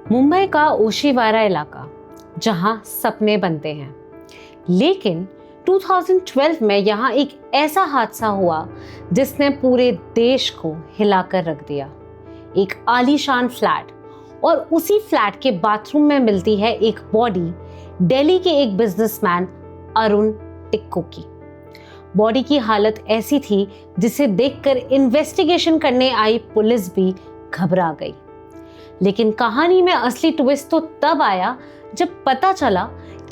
मुंबई का ओशीवारा इलाका जहां सपने बनते हैं, लेकिन 2012 में यहाँ एक ऐसा हादसा हुआ जिसने पूरे देश को हिलाकर रख दिया। एक आलीशान फ्लैट और उसी फ्लैट के बाथरूम में मिलती है एक बॉडी दिल्ली के एक बिजनेसमैन अरुण टिक्कू की। बॉडी की हालत ऐसी थी जिसे देखकर इन्वेस्टिगेशन करने आई पुलिस भी घबरा गई। लेकिन कहानी में असली ट्विस्ट तो तब आया जब पता चला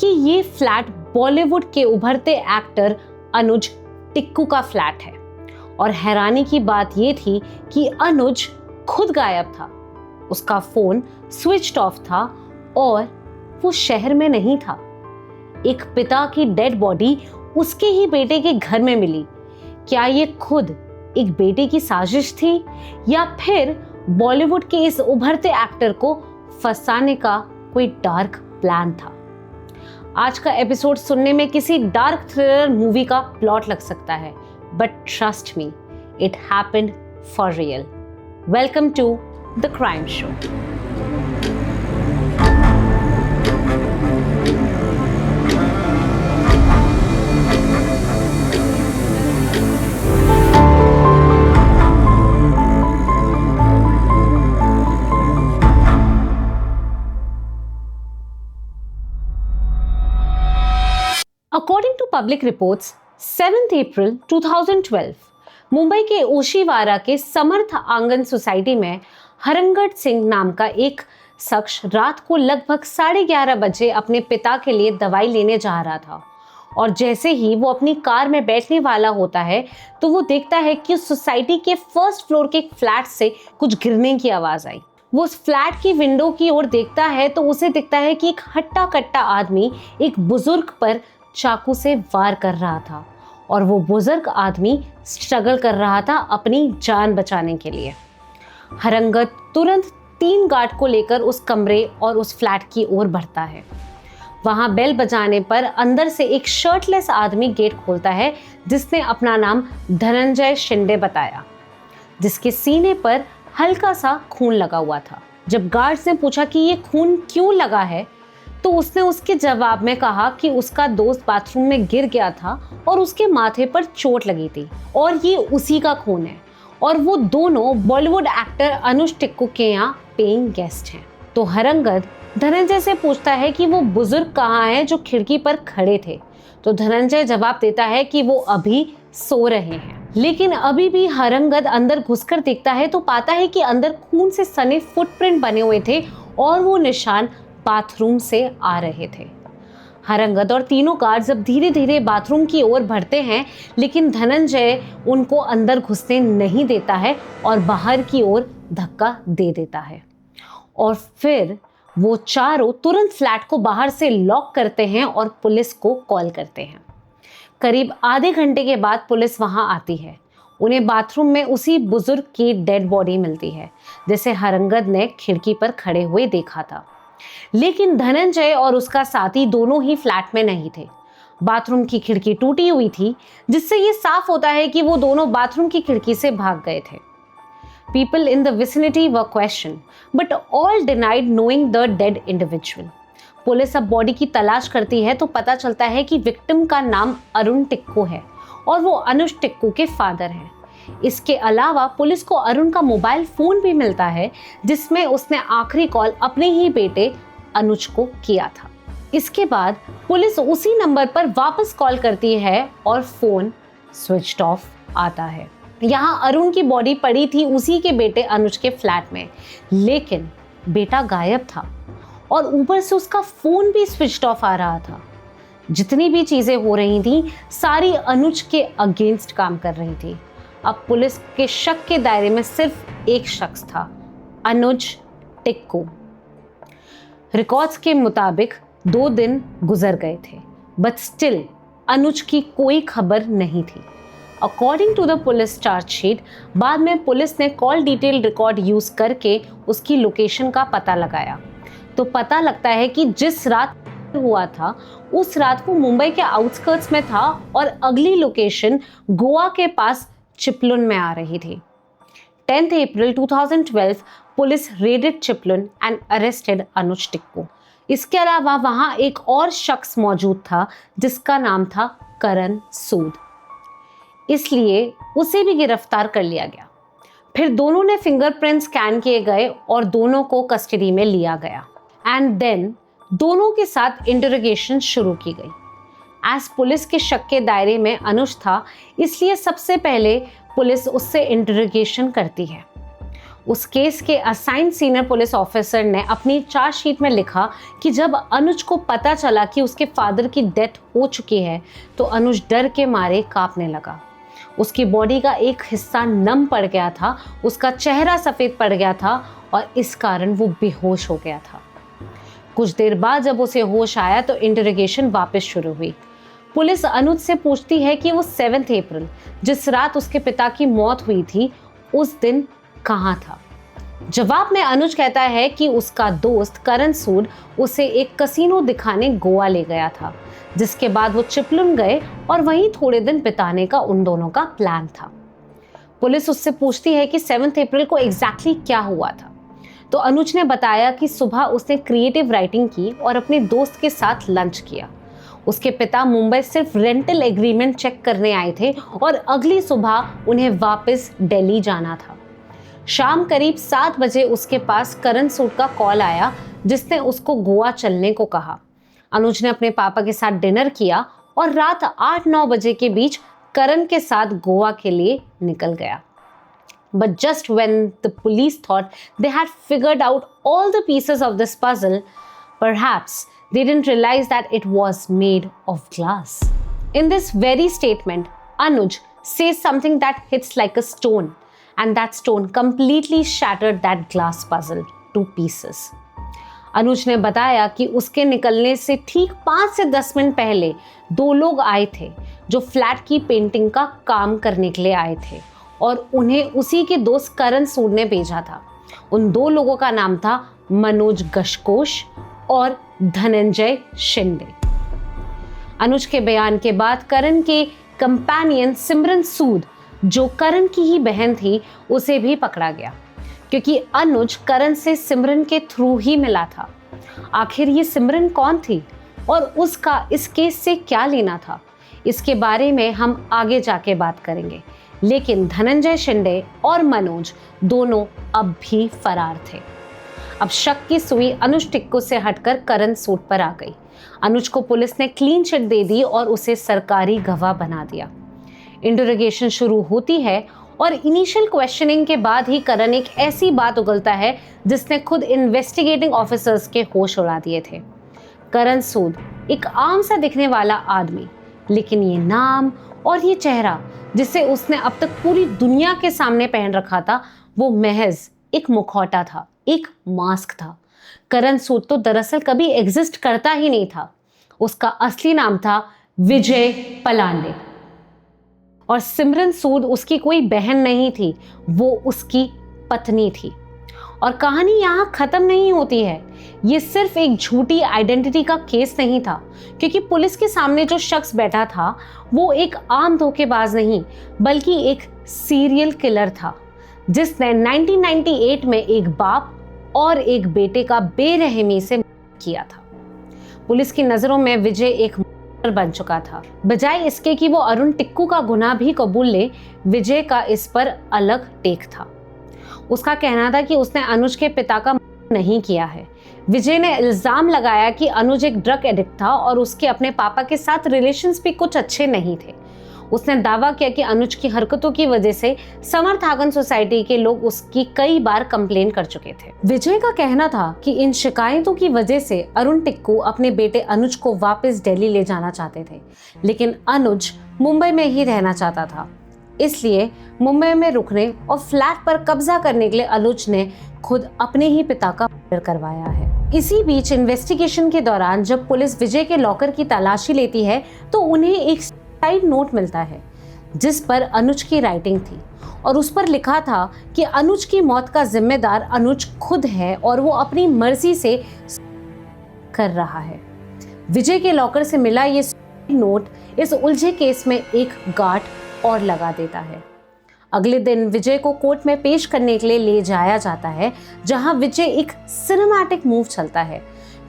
कि ये फ्लैट बॉलीवुड के उभरते एक्टर अनुज टिक्कू का फ्लैट है। और हैरानी की बात ये थी कि अनुज खुद गायब था, उसका फोन स्विच्ड ऑफ था और वो शहर में नहीं था। एक पिता की डेड बॉडी उसके ही बेटे के घर में मिली। क्या ये खुद एक बेटे की साजिश थी या फिर बॉलीवुड के इस उभरते एक्टर को फंसाने का कोई डार्क प्लान था? आज का एपिसोड सुनने में किसी डार्क थ्रिलर मूवी का प्लॉट लग सकता है, but trust me, it happened for real. Welcome to the crime show. According to public reports, 7th April 2012, Mumbai के ओशीवारा के समर्थ आंगन सोसाइटी में हरंगट सिंह नाम का एक शख्स रात को लगभग 11:30 बजे अपने पिता के लिए दवाई लेने जा रहा था। और जैसे ही वो अपनी कार में बैठने वाला होता है तो वो देखता है कि सोसाइटी के फर्स्ट फ्लोर के फ्लैट से कुछ गिरने की आवाज़ आई। वो उस फ्लैट की विंडो की ओर देखता है तो उसे दिखता है कि एक हट्टा कट्टा आदमी एक बुजुर्ग पर चाकू से वार कर रहा था और वो बुजुर्ग आदमी स्ट्रगल कर रहा था अपनी जान बचाने के लिए। हरंगत तुरंत 3 गार्ड को लेकर उस कमरे और उस फ्लैट की ओर बढ़ता है। वहां बेल बजाने पर अंदर से एक शर्टलेस आदमी गेट खोलता है जिसने अपना नाम धनंजय शिंदे बताया, जिसके सीने पर हल्का सा खून लगा हुआ था। जब गार्ड्स ने पूछा कि ये खून क्यों लगा है तो उसने उसके जवाब में कहा कि उसका दोस्त बाथरूम में गिर गया था और उसके माथे पर चोट लगी थी और ये उसी का खून है और वो दोनों बॉलीवुड एक्टर अनुज टिक्कू के यहाँ पेइंग गेस्ट हैं। तो हरंगत धनंजय से पूछता है कि वो बुजुर्ग कहाँ हैं जो खिड़की पर खड़े थे। तो धनंजय जवाब देता है कि वो अभी सो रहे हैं। लेकिन अभी भी हरंगत अंदर घुसकर देखता है तो पाता है कि अंदर खून से सने फुटप्रिंट बने हुए थे और वो निशान बाथरूम से आ रहे थे। हरंगत और तीनों गार्ड जब धीरे धीरे बाथरूम की ओर बढ़ते हैं, लेकिन धनंजय उनको अंदर घुसने नहीं देता है और बाहर की ओर धक्का दे देता है। और फिर वो चारों तुरंत फ्लैट को बाहर से लॉक करते हैं और पुलिस को कॉल करते हैं। करीब आधे घंटे के बाद पुलिस वहां आती है। उन्हें बाथरूम में उसी बुजुर्ग की डेड बॉडी मिलती है जिसे हरंगत ने खिड़की पर खड़े हुए देखा था। लेकिन धनंजय और उसका साथी दोनों ही फ्लैट में नहीं थे। बाथरूम की खिड़की टूटी हुई थी, जिससे ये साफ होता है कि वो दोनों बाथरूम की खिड़की से भाग गए थे। People in the vicinity were questioned, but all denied knowing the dead individual. Police अब बॉडी की तलाश करती है तो पता चलता है कि विक्टिम का नाम अरुण टिक्कू है और वो अनुज टिक्कू के फादर हैं। इसके अलावा पुलिस को अरुण का मोबाइल फोन भी मिलता है जिसमें उसने आखिरी कॉल अपने ही बेटे अनुज को किया था। इसके बाद पुलिस उसी नंबर पर वापस कॉल करती है और फोन स्विच्ड ऑफ आता है। यहाँ अरुण की बॉडी पड़ी थी उसी के बेटे अनुज के फ्लैट में, लेकिन बेटा गायब था और ऊपर से उसका फोन भी स्विच्ड ऑफ आ रहा था। जितनी भी चीजें हो रही थी सारी अनुज के अगेंस्ट काम कर रही थी। अब पुलिस के शक के दायरे में सिर्फ एक शख्स था, अनुज टिक्कू। रिकॉर्ड्स के मुताबिक 2 दिन गुजर गए थे, बट स्टिल अनुज की कोई खबर नहीं थी। According to the police chargesheet, बाद में पुलिस ने कॉल डिटेल रिकॉर्ड यूज करके उसकी लोकेशन का पता लगाया तो पता लगता है कि जिस रात हुआ था उस रात वो मुंबई के आउटस्कर्ट्स में था और अगली लोकेशन गोवा के पास चिपलुन में आ रही थी। 10th April 2012 police raided Chiplun and arrested Anuj Tikku. इसके अलावा वहां एक और शख्स मौजूद था जिसका नाम था करण सूद, इसलिए उसे भी गिरफ्तार कर लिया गया। फिर दोनों ने फिंगरप्रिंट स्कैन किए गए और दोनों को कस्टडी में लिया गया एंड देन दोनों के साथ इंटरोगेशन शुरू की गई। एज पुलिस के शक के दायरे में अनुज था, इसलिए सबसे पहले पुलिस उससे इंटरोगेशन करती है। उस केस के असाइन सीनियर पुलिस ऑफिसर ने अपनी चार्जशीट में लिखा कि जब अनुज को पता चला कि उसके फादर की डेथ हो चुकी है तो अनुज डर के मारे कांपने लगा। उसकी बॉडी का एक हिस्सा नम पड़ गया था, उसका चेहरा सफ़ेद पड़ गया था और इस कारण वो बेहोश हो गया था। कुछ देर बाद जब उसे होश आया तो इंटरोगेशन वापस शुरू हुई। पुलिस अनुज से पूछती है कि वो 7 अप्रैल, जिस रात उसके पिता की मौत हुई थी, उस दिन कहाँ था। जवाब में अनुज कहता है कि उसका दोस्त करण सूद उसे एक कसिनो दिखाने गोवा ले गया था, जिसके बाद वो चिपलुन गए और वहीं थोड़े दिन बिताने का उन दोनों का प्लान था। पुलिस उससे पूछती है कि 7 अप्रैल को एग्जैक्टली क्या हुआ था, तो अनुज ने बताया कि सुबह उसने क्रिएटिव राइटिंग की और अपने दोस्त के साथ लंच किया। उसके पिता मुंबई सिर्फ रेंटल एग्रीमेंट चेक करने आए थे और अगली सुबह उन्हें वापस दिल्ली जाना था। शाम करीब 7 बजे उसके पास करण सूद का कॉल आया, जिसने उसको गोवा चलने को कहा। अनुज ने अपने पापा के साथ डिनर किया और रात 8-9 बजे के बीच करण के साथ गोवा के लिए निकल गया। But just when the police thought they had figured out all the pieces of this puzzle, perhaps they didn't realize that it was made of glass. In this very statement, Anuj says something that hits like a stone, and that stone completely shattered that glass puzzle to pieces. अनुज ने बताया कि उसके निकलने से ठीक 5 से 10 minute पहले 2 लोग आए थे जो फ्लैट की पेंटिंग का काम करने के लिए आए थे और उन्हें उसी के दोस्त करण सूद ने भेजा था। उन 2 लोगों का नाम था मनोज गशकोश और धनंजय शिंदे। अनुज के बयान के बाद करण के कंपेनियन सिमरन सूद, जो करण की ही बहन थी, उसे भी पकड़ा गया क्योंकि अनुज करण से सिमरन के थ्रू ही मिला था। आखिर ये सिमरन कौन थी और उसका इस केस से क्या लेना था, इसके बारे में हम आगे जाके बात करेंगे। लेकिन धनंजय शिंदे और मनोज दोनों अब भी फरार थे। अब शक की सुई अनुज टिक्कू से हटकर करण सूद पर आ गई। अनुज को पुलिस ने क्लीन चिट दे दी और उसे सरकारी गवाह बना दिया। इंटरोगेशन शुरू होती है और इनिशियल क्वेश्चनिंग के बाद ही करण एक ऐसी बात उगलता है जिसने खुद इन्वेस्टिगेटिंग ऑफिसर्स के होश उड़ा दिए थे। करण सूद एक आम सा दिखने वाला आदमी, लेकिन ये नाम और ये चेहरा जिसे उसने अब तक पूरी दुनिया के सामने पहन रखा था, वो महज एक मुखौटा था, एक मास्क था। करण सूद तो दरअसल कभी एग्जिस्ट करता ही नहीं था। उसका असली नाम था विजय पलांडे और सिमरन सूद उसकी कोई बहन नहीं थी, वो उसकी पत्नी थी। और कहानी यहाँ खत्म नहीं होती है। ये सिर्फ एक झूठी आइडेंटिटी का केस नहीं था, क्योंकि पुलिस के सामने जो शख्स बैठा था वो एक आम धोखेबाज नहीं बल्कि एक सीरियल किलर था, जिसने 1998 में एक बाप और एक बेटे का बेरहमी से किया था। पुलिस की नजरों में विजय एक बन चुका था। बजाय इसके कि वो अरुण टिक्कू का गुनाह भी कबूल ले, विजय का इस पर अलग टेक था। उसका कहना था कि उसने अनुज के पिता का नहीं किया है। विजय ने इल्जाम लगाया कि अनुज एक ड्रग एडिक्ट था और उसके अपने पापा के साथ रिलेशंस भी कुछ अच्छे नहीं थे। उसने दावा किया कि अनुज की हरकतों की वजह से समर्थ आंगन सोसाइटी के लोग उसकी कई बार कंप्लेन कर चुके थे। विजय का कहना था कि इन शिकायतों की वजह से अरुण टिक्कू अपने बेटे अनुज को वापस दिल्ली ले जाना चाहते थे, लेकिन अनुज मुंबई में ही रहना चाहता था। इसलिए मुंबई में रुकने और फ्लैट पर कब्जा करने के लिए अनुज ने खुद अपने ही पिता का मर्डर करवाया है। इसी बीच इन्वेस्टिगेशन के दौरान जब पुलिस विजय के लॉकर की तलाशी लेती है तो उन्हें एक साइड नोट मिलता है जिस पर अनुज की राइटिंग थी और उस पर लिखा था कि अनुज की मौत का जिम्मेदार अनुज खुद है और वो अपनी मर्जी से कर रहा है। विजय के लॉकर से मिला ये नोट इस उलझे केस में एक गांठ और लगा देता है। अगले दिन विजय को कोर्ट में पेश करने के लिए ले जाया जाता है, जहां विजय एक सिनेमैटिक मूव चलता है।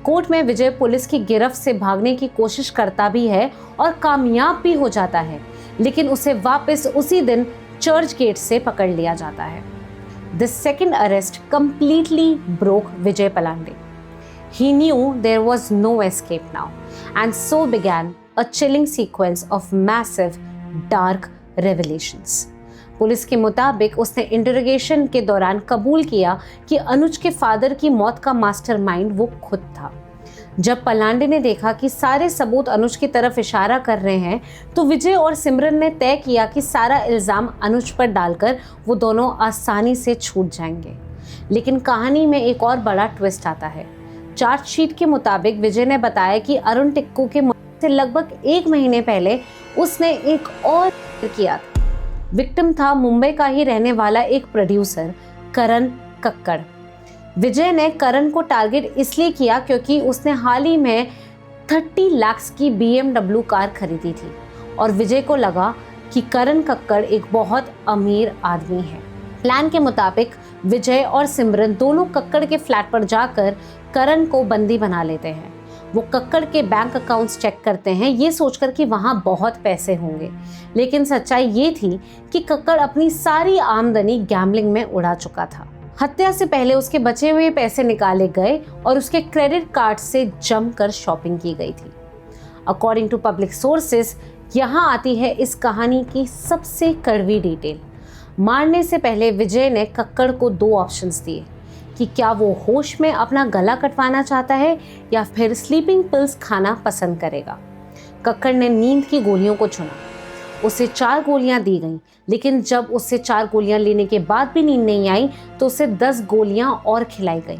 कोर्ट में विजय पुलिस की गिरफ्त से भागने की कोशिश करता भी है और कामयाब भी हो जाता है, लेकिन उसे वापस उसी दिन चर्च गेट से पकड़ लिया जाता है। This second arrest completely broke Vijay Palande. He knew there was no escape now, and so began a chilling sequence of massive, dark revelations. Police के मुताबिक उसने इंटरोगेशन के दौरान कबूल किया कि अनुज के फादर की मौत का मास्टरमाइंड वो खुद था। जब पलांडे ने देखा कि सारे सबूत अनुज की तरफ इशारा कर रहे हैं, तो विजय और सिमरन ने तय किया कि सारा इल्ज़ाम अनुज पर डालकर वो दोनों आसानी से छूट जाएंगे। लेकिन कहानी में एक और बड़ा ट्विस्ट आता है। चार्जशीट के मुताबिक विजय ने बताया कि अरुण टिक्कू के मौत से लगभग 1 महीने पहले उसने एक और किया था। विक्टिम था मुंबई का ही रहने वाला एक प्रोड्यूसर करण कक्कड़। विजय ने करण को टारगेट इसलिए किया क्योंकि उसने हाल ही में 30 लाख की BMW कार खरीदी थी और विजय को लगा कि करण कक्कड़ एक बहुत अमीर आदमी है। प्लान के मुताबिक विजय और सिमरन दोनों कक्कड़ के फ्लैट पर जाकर करण को बंदी बना लेते हैं। वो कक्कड़ के बैंक अकाउंट्स चेक करते हैं, ये सोचकर कि वहाँ बहुत पैसे होंगे, लेकिन सच्चाई ये थी कि कक्कड़ अपनी सारी आमदनी गैम्बलिंग में उड़ा चुका था। हत्या से पहले उसके बचे हुए पैसे निकाले गए और उसके क्रेडिट कार्ड से जमकर शॉपिंग की गई थी। अकॉर्डिंग टू पब्लिक सोर्सेस, यहाँ आती है इस कहानी की सबसे कड़वी डिटेल। मारने से पहले विजय ने कक्कड़ को 2 ऑप्शंस दिए कि क्या वो होश में अपना गला कटवाना चाहता है या फिर स्लीपिंग पिल्स खाना पसंद करेगा। कक्कड़ ने नींद की गोलियों को चुना। उसे 4 गोलियां दी गईं, लेकिन जब उससे 4 गोलियां लेने के बाद भी नींद नहीं आई तो उसे 10 गोलियां और खिलाई गईं।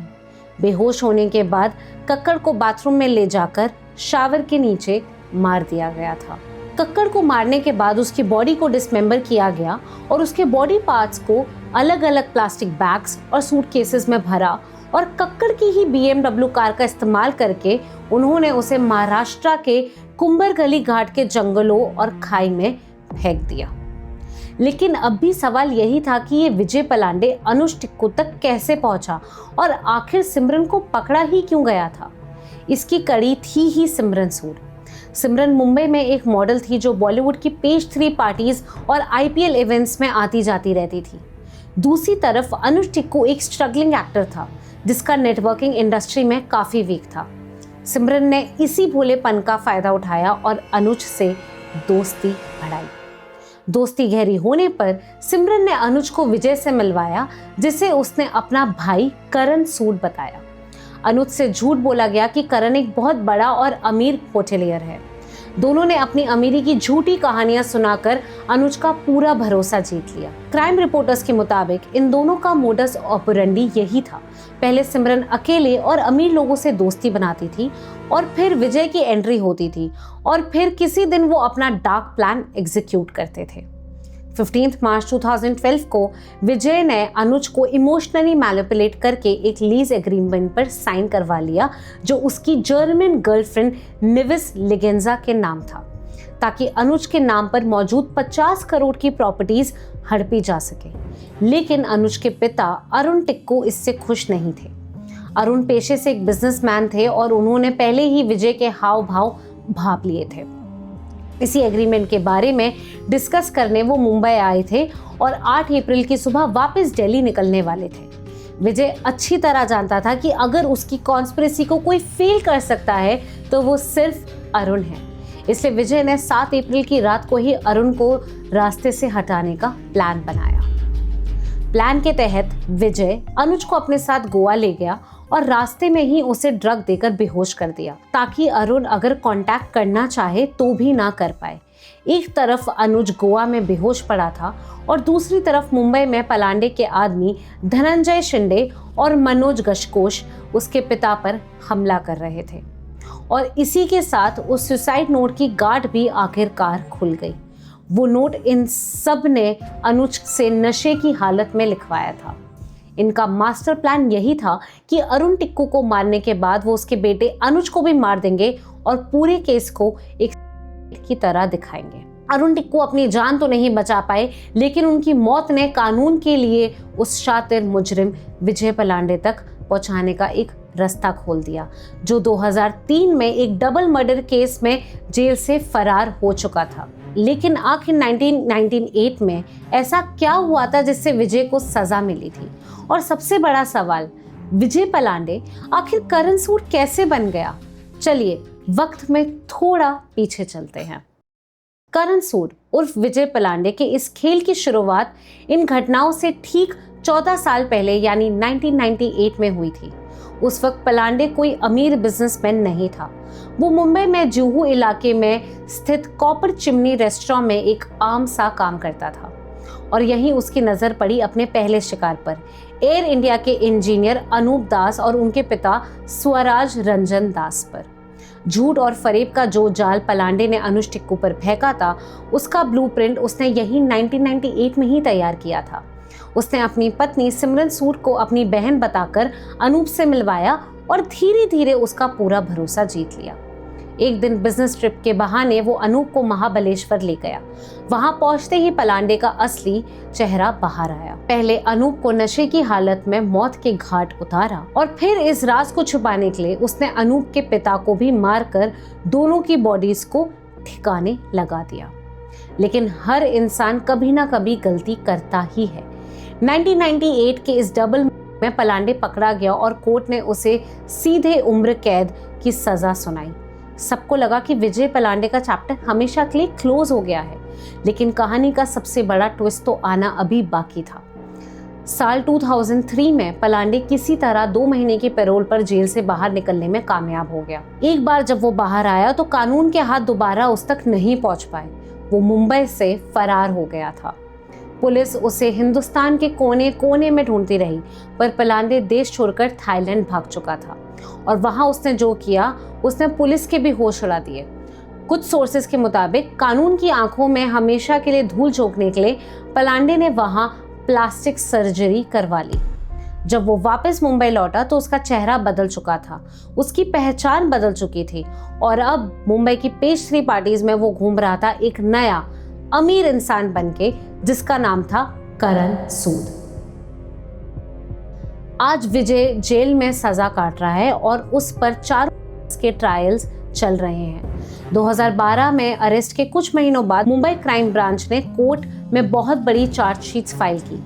बेहोश होने के बाद कक्कड़ को बाथरूम में ले जाकर शावर के नीचे मार दिया गया था। कक्कड़ को मारने के बाद उसकी बॉडी को डिसमेंबर किया गया और उसके बॉडी पार्ट्स को अलग अलग प्लास्टिक बैग्स और सूटकेसेस में भरा और कक्कड़ की ही BMW कार का इस्तेमाल करके उन्होंने उसे महाराष्ट्र के कुंभरगली घाट के जंगलों और खाई में फेंक दिया। लेकिन अब भी सवाल यही था कि ये विजय पलांडे अनुज टिक्कू तक कैसे पहुंचा और आखिर सिमरन को पकड़ा ही क्यों गया था। इसकी कड़ी थी ही सिमरन सूद। सिमरन मुंबई में एक मॉडल थी जो बॉलीवुड की पेज 3 पार्टीज और IPL इवेंट्स में आती जाती रहती थी। दूसरी तरफ अनुज टिक्कू एक स्ट्रगलिंग एक्टर था जिसका नेटवर्किंग इंडस्ट्री में काफ़ी वीक था। सिमरन ने इसी भोलेपन का फ़ायदा उठाया और अनुज से दोस्ती बढ़ाई। दोस्ती गहरी होने पर सिमरन ने अनुज को विजय से मिलवाया, जिसे उसने अपना भाई करण सूद बताया। अनुज से झूठ बोला गया कि करण एक बहुत बड़ा और अमीर होटेलियर है। दोनों ने अपनी अमीरी की झूठी कहानियां सुनाकर अनुज का पूरा भरोसा जीत लिया। क्राइम रिपोर्टर्स के मुताबिक इन दोनों का मोडस ऑपरेंडी यही था। पहले सिमरन अकेले और अमीर लोगों से दोस्ती बनाती थी और फिर विजय की एंट्री होती थी और फिर किसी दिन वो अपना डार्क प्लान एग्जीक्यूट करते थे। 15 मार्च 2012 को विजय ने अनुज को इमोशनली मैनिपुलेट करके एक लीज एग्रीमेंट पर साइन करवा लिया जो उसकी जर्मन गर्लफ्रेंड निविस लिगेंजा के नाम था, ताकि अनुज के नाम पर मौजूद 50 करोड़ की प्रॉपर्टीज हड़पी जा सके। लेकिन अनुज के पिता अरुण टिक्कू इससे खुश नहीं थे। अरुण पेशे से एक बिजनेसमैन थे और उन्होंने पहले ही विजय के हाव भाव भाप लिए थे। इसी एग्रीमेंट के बारे में डिस्कस करने वो मुंबई आए थे और 8 अप्रैल की सुबह वापस दिल्ली निकलने वाले थे। विजय अच्छी तरह जानता था कि अगर उसकी कॉन्स्पिरेसी को कोई फेल कर सकता है तो वो सिर्फ अरुण है। इसलिए विजय ने 7 अप्रैल की रात को ही अरुण को रास्ते से हटाने का प्लान बनाया। प्लान के तहत विजय अनुज को अपने साथ गोवा ले गया और रास्ते में ही उसे ड्रग देकर बेहोश कर दिया, ताकि अरुण अगर कांटेक्ट करना चाहे तो भी ना कर पाए। एक तरफ अनुज गोवा में बेहोश पड़ा था और दूसरी तरफ मुंबई में पलांडे के आदमी धनंजय शिंदे और मनोज गशकोश उसके पिता पर हमला कर रहे थे। और इसी के साथ उस सुसाइड नोट की गांठ भी आखिरकार खुल गई। वो नोट इन सब ने अनुज से नशे की हालत में लिखवाया था। इनका मास्टर प्लान यही था कि अरुण टिक्कू को मारने के बाद वो उसके बेटे अनुज को भी मार देंगे और पूरे केस को एक की तरह दिखाएंगे। अरुण टिक्कू अपनी जान तो नहीं बचा पाए, लेकिन उनकी मौत ने कानून के लिए उस शातिर मुजरिम विजय पलांडे तक पहुंचाने का एक रास्ता खोल दिया, जो 2003 में एक डबल मर्डर केस में जेल से फरार हो चुका था। लेकिन आखिर 1998 में ऐसा क्या हुआ था जिससे विजय को सजा मिली थी? और सबसे बड़ा सवाल, विजय पलांडे आखिर करण सूद कैसे बन गया? चलिए वक्त में थोड़ा पीछे चलते हैं। करण सूद उर्फ विजय पलांडे के इस खेल की शुरुआत इन घटनाओं से ठीक 14 साल पहले यानी 1998 में हुई थी। उस वक्त पलांडे कोई अमीर बिजनेसमैन नहीं था। वो मुंबई में जुहू इलाके में स्थित कॉपर चिमनी रेस्टोरेंट में एक आम सा काम करता था और यहीं उसकी नज़र पड़ी अपने पहले शिकार पर, एयर इंडिया के इंजीनियर अनूप दास और उनके पिता स्वराज रंजन दास पर। झूठ और फरेब का जो जाल पलांडे ने अनुज टिक्कू पर फेंका था, उसका ब्लूप्रिंट उसने यही 1998 में ही तैयार किया था। उसने अपनी पत्नी सिमरन सूद को अपनी बहन बताकर अनूप से मिलवाया और धीरे धीरे उसका पूरा भरोसा जीत लिया। एक दिन बिजनेस ट्रिप के बहाने वो अनूप को महाबलेश्वर ले गया। वहां पहुंचते ही पलांडे का असली चेहरा बाहर आया। पहले अनूप को नशे की हालत में मौत के घाट उतारा और फिर इस राज को छुपाने के लिए उसने अनूप के पिता को भी मारकर दोनों की बॉडीज को ठिकाने लगा दिया। लेकिन हर इंसान कभी ना कभी गलती करता ही है। 1998 के इस डबल में पलांडे पकड़ा गया और कोर्ट ने उसे सीधे उम्र कैद की सजा सुनाई। सबको लगा कि विजय पलांडे का चैप्टर हमेशा के लिए क्लोज हो गया है, लेकिन कहानी का सबसे बड़ा ट्विस्ट तो आना अभी बाकी था। साल 2003 में पलांडे किसी तरह 2 महीने की पैरोल पर जेल से बाहर निकलने में कामयाब हो गया। एक बार जब वो बाहर आया तो कानून के हाथ दोबारा उस तक नहीं पहुंच पाए। वो मुंबई से फरार हो गया था। पुलिस उसे हिंदुस्तान के कोने कोने में ढूंढती रही, पर पलांडे देश छोड़कर थाईलैंड भाग चुका था और वहां उसने जो किया उसने पुलिस के भी होश उड़ा दिए। कुछ सोर्सेज के मुताबिक कानून की आंखों में हमेशा के लिए धूल झोंकने के लिए पलांडे ने वहां प्लास्टिक सर्जरी करवा ली। जब वो वापस मुंबई लौटा तो उसका चेहरा बदल चुका था, उसकी पहचान बदल चुकी थी और अब मुंबई की पेस्ट्री पार्टीज में वो घूम रहा था एक नया अमीर इंसान बनके, जिसका नाम था करण सूद। आज विजय जेल में सजा काट रहा है और उस पर 4 के ट्रायल्स चल रहे हैं। 2012 में अरेस्ट के कुछ महीनों बाद मुंबई क्राइम ब्रांच ने कोर्ट में बहुत बड़ी चार्जशीट्स फाइल की।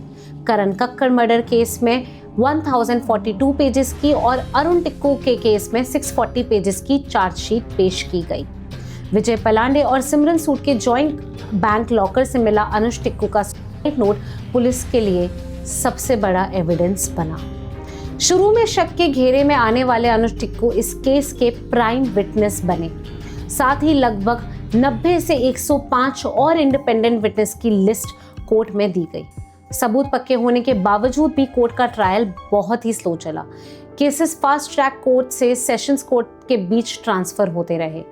करण कक्कड़ मर्डर केस में 1042 पेजेस की और अरुण टिक्कू के केस में 640 पेजेस की चार्जशीट पेश की गई। विजय पलांडे और सिमरन सूद के जॉइंट बैंक लॉकर से मिला अनुज टिक्कू का नोट पुलिस के लिए सबसे बड़ा एविडेंस बना। शुरू में शक के घेरे में आने वाले अनुज टिक्कू इस केस के प्राइम विटनेस बने। साथ ही लगभग 90 से 105 और इंडिपेंडेंट विटनेस की लिस्ट कोर्ट में दी गई। सबूत पक्के होने के बावजूद भी कोर्ट का ट्रायल बहुत ही स्लो चला। केसेस फास्ट ट्रैक कोर्ट से सेशंस कोर्ट के बीच ट्रांसफर होते रहे।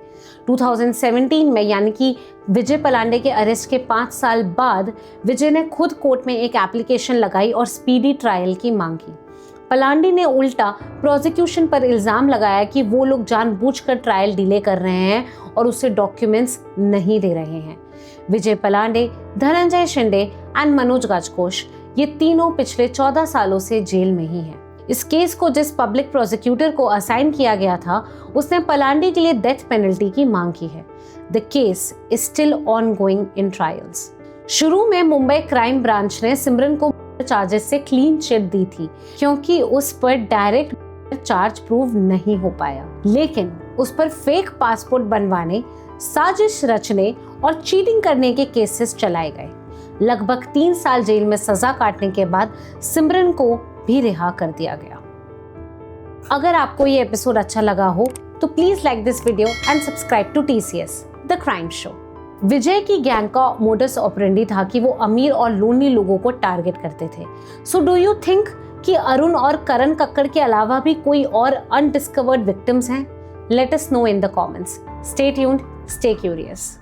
2017 में यानी कि विजय पलांडे के अरेस्ट के 5 साल बाद विजय ने खुद कोर्ट में एक एप्लीकेशन लगाई और स्पीडी ट्रायल की मांग की। पलांडे ने उल्टा प्रोसिक्यूशन पर इल्जाम लगाया कि वो लोग जानबूझकर ट्रायल डिले कर रहे हैं और उसे डॉक्यूमेंट्स नहीं दे रहे हैं। विजय पलांडे, धनंजय शिंदे एंड मनोज गाजकोश, ये तीनों पिछले 14 सालों से जेल में ही हैं। इस केस को जिस पब्लिक प्रोसिक्यूटर को असाइन किया गया था, उसने पलांडे के लिए डेथ पेनल्टी की मांग की है। The case is still ongoing in trials. शुरू में मुंबई क्राइम ब्रांच ने सिमरन को चार्जेस से क्लीन चिट दी थी, क्योंकि उस पर डायरेक्ट चार्ज प्रूव नहीं हो पाया। लेकिन उस पर फेक पासपोर्ट बनवाने, साजिश रचने और चीटिंग करने के केसेस चलाए गए। लगभग 3 साल जेल में सजा काटने के बाद सिमरन को भी रिहा कर दिया गया। अगर आपको ये एपिसोड अच्छा लगा हो तो please like this video and subscribe to TCS the crime show. Vijay की गैंग का मोडस ऑपरेंडी था कि वो अमीर और लोनली लोगों को टारगेट करते थे। सो डू यू थिंक कि अरुण और करण कक्कड़ के अलावा भी कोई और अनडिस्कवर्ड विक्टिम्स हैं? Let us know in the comments. Stay tuned, stay curious.